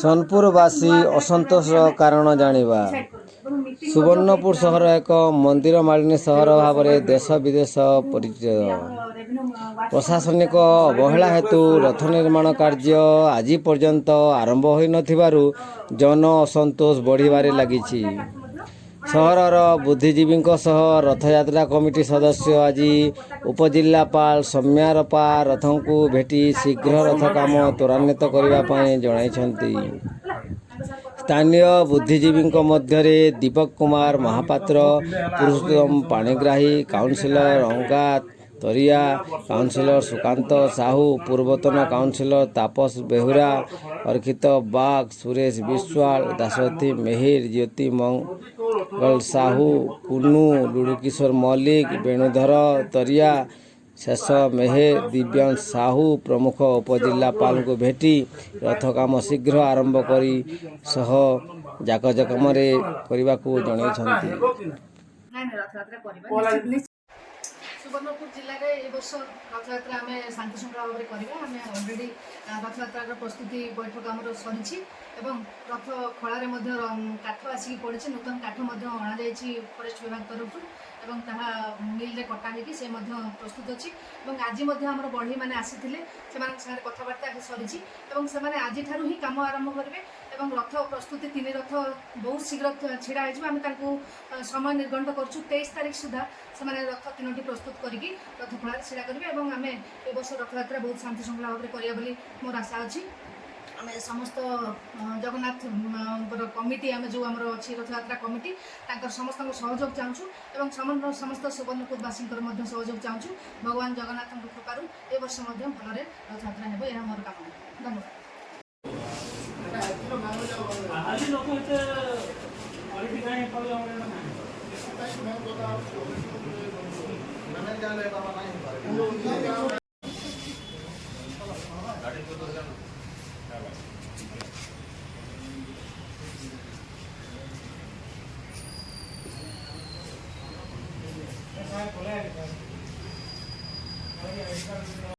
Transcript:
सोनपुरवासी असंतोष कारण जानिबा। सुवर्णपुर सहर एक मंदिर मालिनी सहर भाव में देश विदेश परिचय। प्रशासनिक अवहेला हेतु रथ निर्माण कार्य आज पर्यंत आरंभ हो नथिबारु जन असंतोष बढ़िबारे लागिछि। सहरर बुद्धिजीवी रथयात्रा कमिटी सदस्य आज उपजिल्लापाल सम्यारपा रथों को भेटी शीघ्र रथ काम त्वरान्वित करने जणाइछन्ति। स्थानीय बुद्धिजीवी मध्य दीपक कुमार महापात्र, पुरुषोत्तम पाणिग्राही, काउंसिलर अंगात तरिया, काउंसिलर सुकांत साहू, पूर्वतन काउंसिलर तापस बेहुरा, अर्खित बाग, सुरेश विश्वाल, दासवती मेहिर, ज्योति मंगल साहू, कुन्नू, लुडुकिशोर मल्लिक, वेणुधर तरिया, शेष मेहेर, दिव्यांश साहू प्रमुख उपजिल्लापाल को भेटी रथ काम शीघ्र आरंभ करी सह जाकजकमरे करने को जणाइछन्ति। सुवर्णपुर जिले में ए वर्ष रथयात्रा आम शांति श्रृंखला भाव में करवा। आम अलरेडी रथयात्रा प्रस्तुति बैठक आम सरी रथ खड़ा काठ आसिक पड़ी नूतन काठ अणाई फरेस्ट विभाग तरफ एवं ताहा मिल रे कटा होगी से प्रस्तुत अच्छी। आज आमर बढ़ई मैंने आसी से कथबार्ता सरी से आज ही कम आरंभ करेंगे। रथ प्रस्तुति 3 रथ बहुत शीघ्र छिड़ा आम समय निर्गंट कर 23 तारीख सुधा से रथ 3टी प्रस्तुत करके रथ खड़ा छिड़ा करेंगे। आम ए वर्ष रथयात्रा बहुत शांति श्रृंखला भाव में करा मोर आशा अच्छी। आम समस्त जगन्नाथ कमिटी आम जो आम अच्छी रथयात्रा कमिटी समस्त सहयोग चाहूँ समस्त सुवर्णपुरवासी सहयोग चाहूँ। भगवान जगन्नाथ कृपारू ए वर्ष भलरे रथयात्रा हो यह मोर कामना। धन्यवाद।